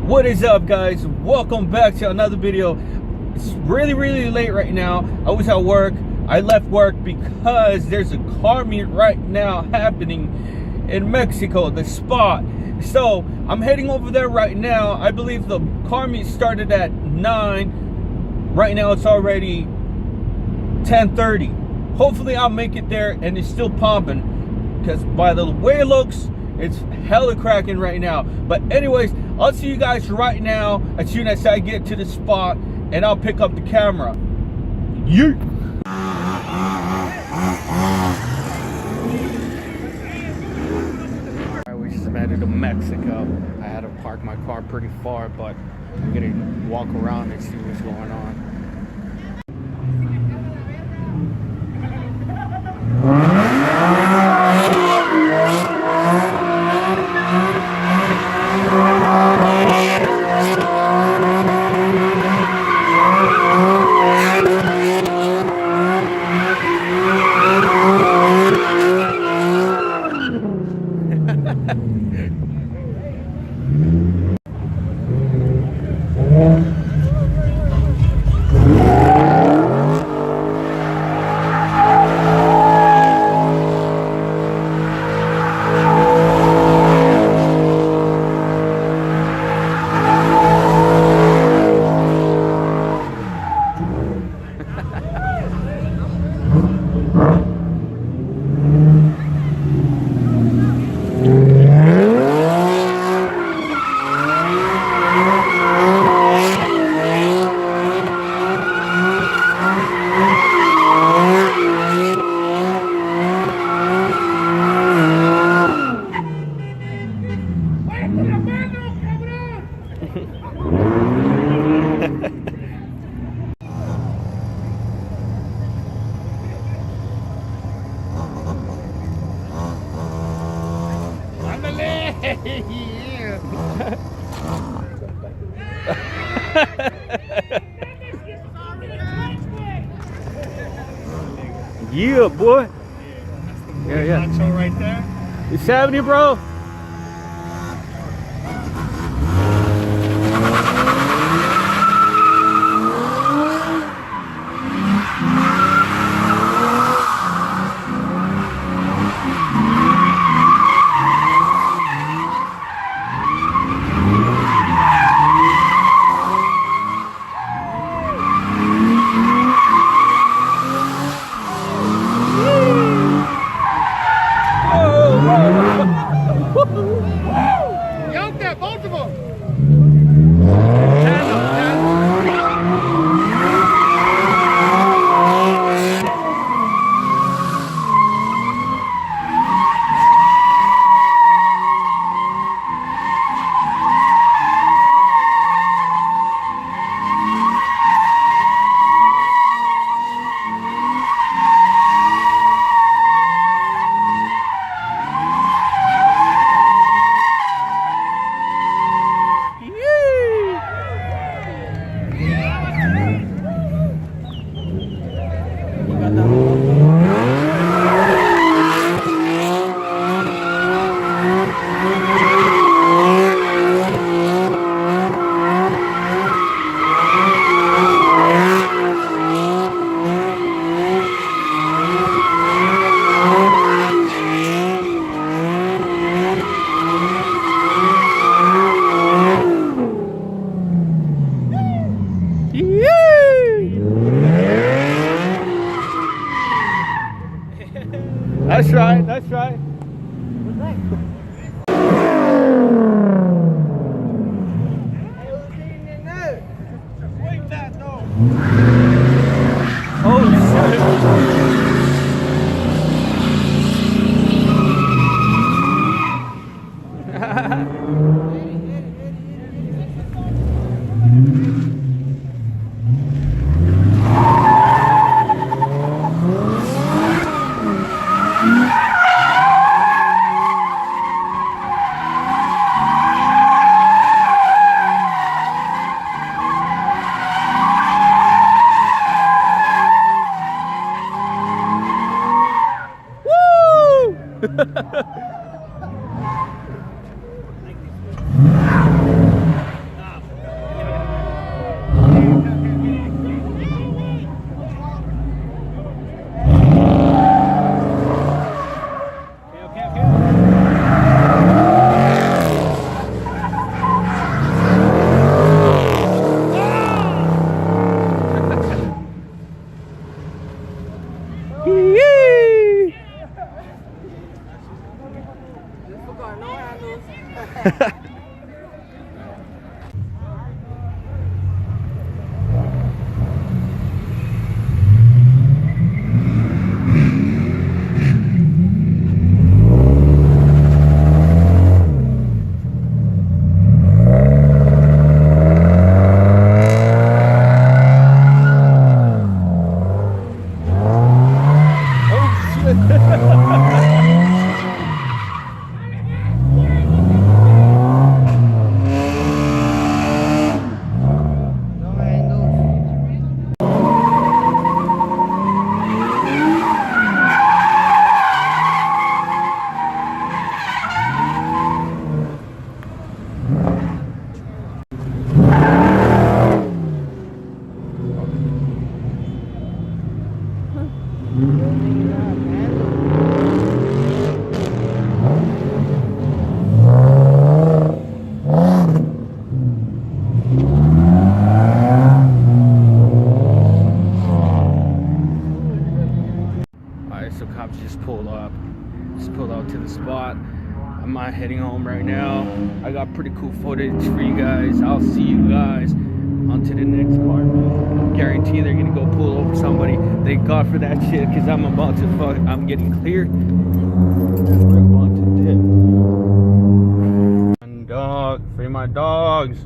What is up, guys? Welcome back to another video. It's really late right now. I was at work. I left work because there's a car meet right now happening in Mexico, the spot. So I'm heading over there right now. I believe the car meet started at 9. Right now it's already 10:30. Hopefully I'll make it there and it's still pumping, because by the way it looks, it's hella cracking right now. But anyways, I'll see you guys right now as soon as I get to the spot, and I'll pick up the camera. Yeet! Alright, we just made it to Mexico. I had to park my car pretty far, but I'm gonna walk around and see what's going on. Yeah, boy. Yeah. Nacho right there. It's 70, bro. got pretty cool footage for you guys. I'll see you guys on to the next car. Guarantee they're gonna go pull over somebody. Thank God for that shit, because I'm about to fuck. I'm getting cleared. We're about to dip. And dog, free my dogs.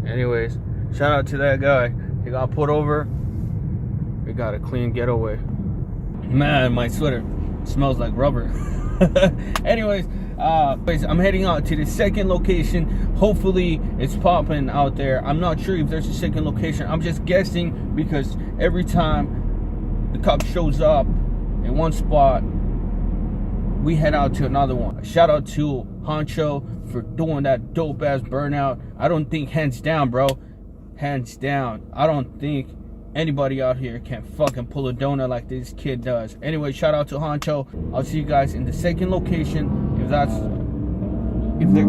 Anyways, shout out to that guy. He got pulled over. We got a clean getaway. Man, my sweater smells like rubber. Anyways, I'm heading out to the second location. Hopefully it's popping out there. I'm not sure if there's a second location. I'm just guessing, because every time the cop shows up in one spot, we head out to another one. Shout out to Honcho for doing that dope ass burnout. I don't think, hands down, bro, hands down, I don't think anybody out here can fucking pull a donut like this kid does. Anyway, shout out to Honcho. I'll see you guys in the second location. If there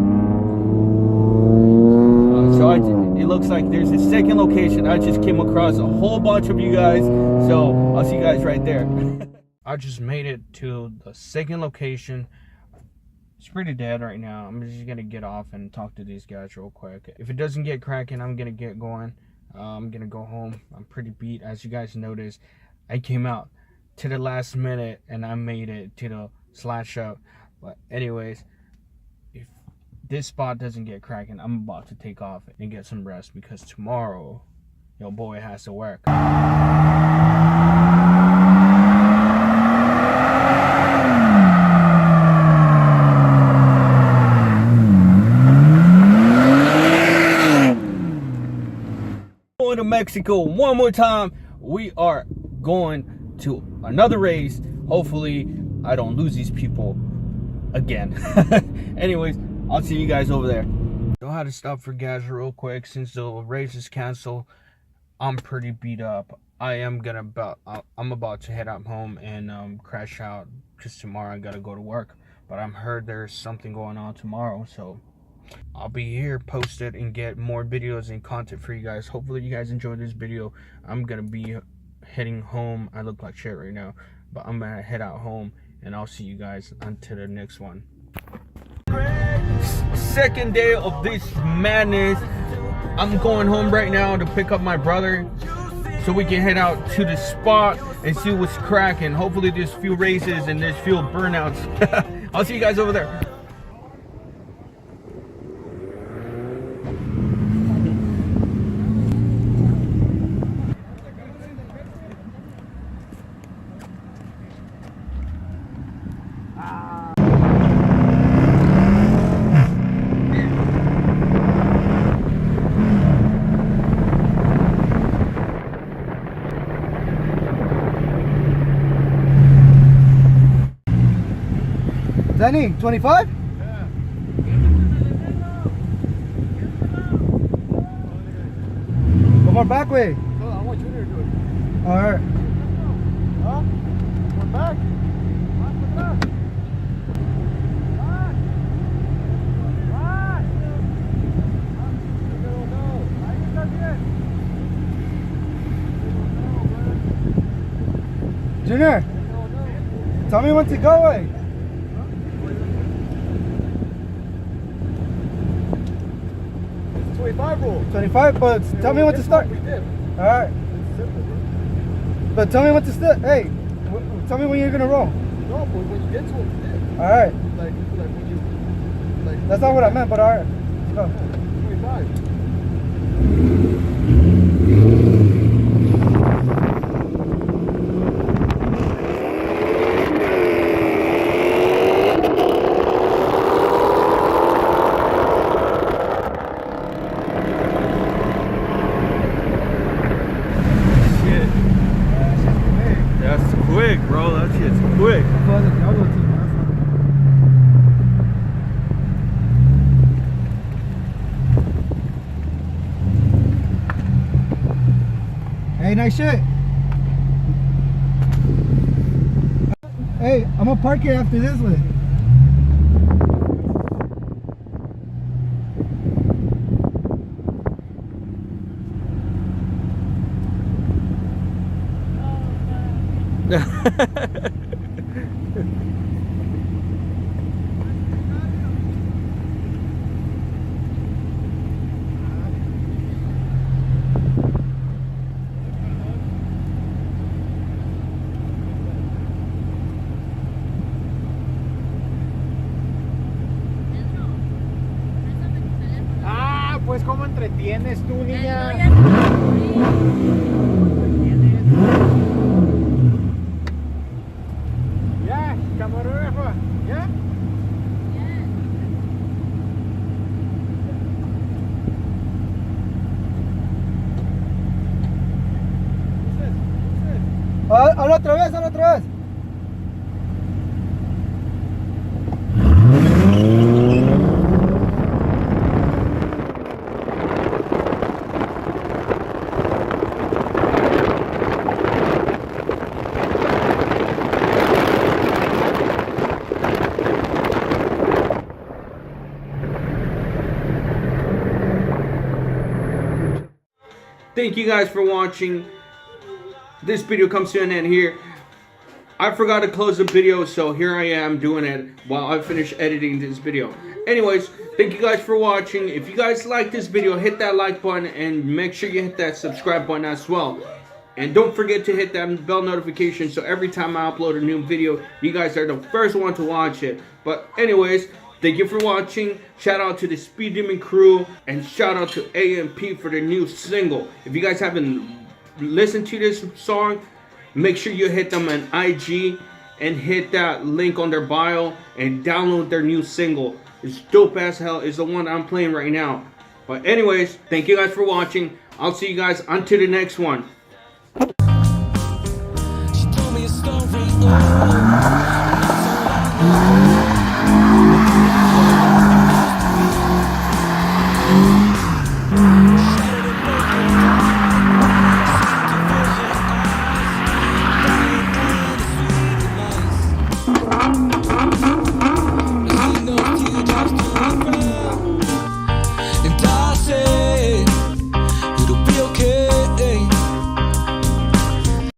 it looks like there's a second location. I just came across a whole bunch of you guys, so I'll see you guys right there. I just made it to the second location. It's pretty dead right now. I'm just gonna get off and talk to these guys real quick. If it doesn't get cracking, I'm gonna get going. I'm gonna go home. I'm pretty beat. As you guys noticed, I came out to the last minute and I made it to the slash up. But anyways, if this spot doesn't get cracking, I'm about to take off and get some rest, because tomorrow your boy has to work. To Mexico one more time. We are going to another race. Hopefully I don't lose these people again. Anyways, I'll see you guys over there. Know how to stop for gas real quick since the race is canceled. I'm pretty beat up. I'm about to head up home and crash out, because tomorrow I gotta go to work. But I'm heard there's something going on tomorrow, so I'll be here posted and get more videos and content for you guys. Hopefully you guys enjoyed this video. I'm gonna be heading home. I look like shit right now, but I'm gonna head out home, and I'll see you guys until the next one. Second day of this madness. I'm going home right now to pick up my brother so we can head out to the spot and see what's cracking. Hopefully there's few races and there's few burnouts. I'll see you guys over there. Danny, 25? Yeah. One more back way. No, I want Junior to do it. Alright. Huh? One back. Junior, tell me when to go away. It's 25 rule. 25, but tell me when to start. Alright. But tell me when to start. Hey, tell me when you're gonna roll. No, but when you get to it, you dip. Alright. Like when you, like. That's not what I meant, but alright. Let's go. 25. Quick, bro. That shit's quick. Hey, nice shit. Hey, I'm gonna park here after this one. pues cómo entretienes tú, niña. Ya, camarógrafo, ya. Habla otra vez, habla otra vez. Thank you guys for watching. This video comes to an end here. I forgot to close the video, so here I am doing it while I finish editing this video. Anyways, thank you guys for watching. If you guys like this video, hit that like button and make sure you hit that subscribe button as well. And don't forget to hit that bell notification so every time I upload a new video, you guys are the first one to watch it. But anyways, thank you for watching. Shout out to the Speed Demon crew and shout out to AMP for their new single. If you guys haven't listened to this song, make sure you hit them on IG and hit that link on their bio and download their new single. It's dope as hell. It's the one I'm playing right now. But anyways, thank you guys for watching. I'll see you guys until the next one. She told me a story.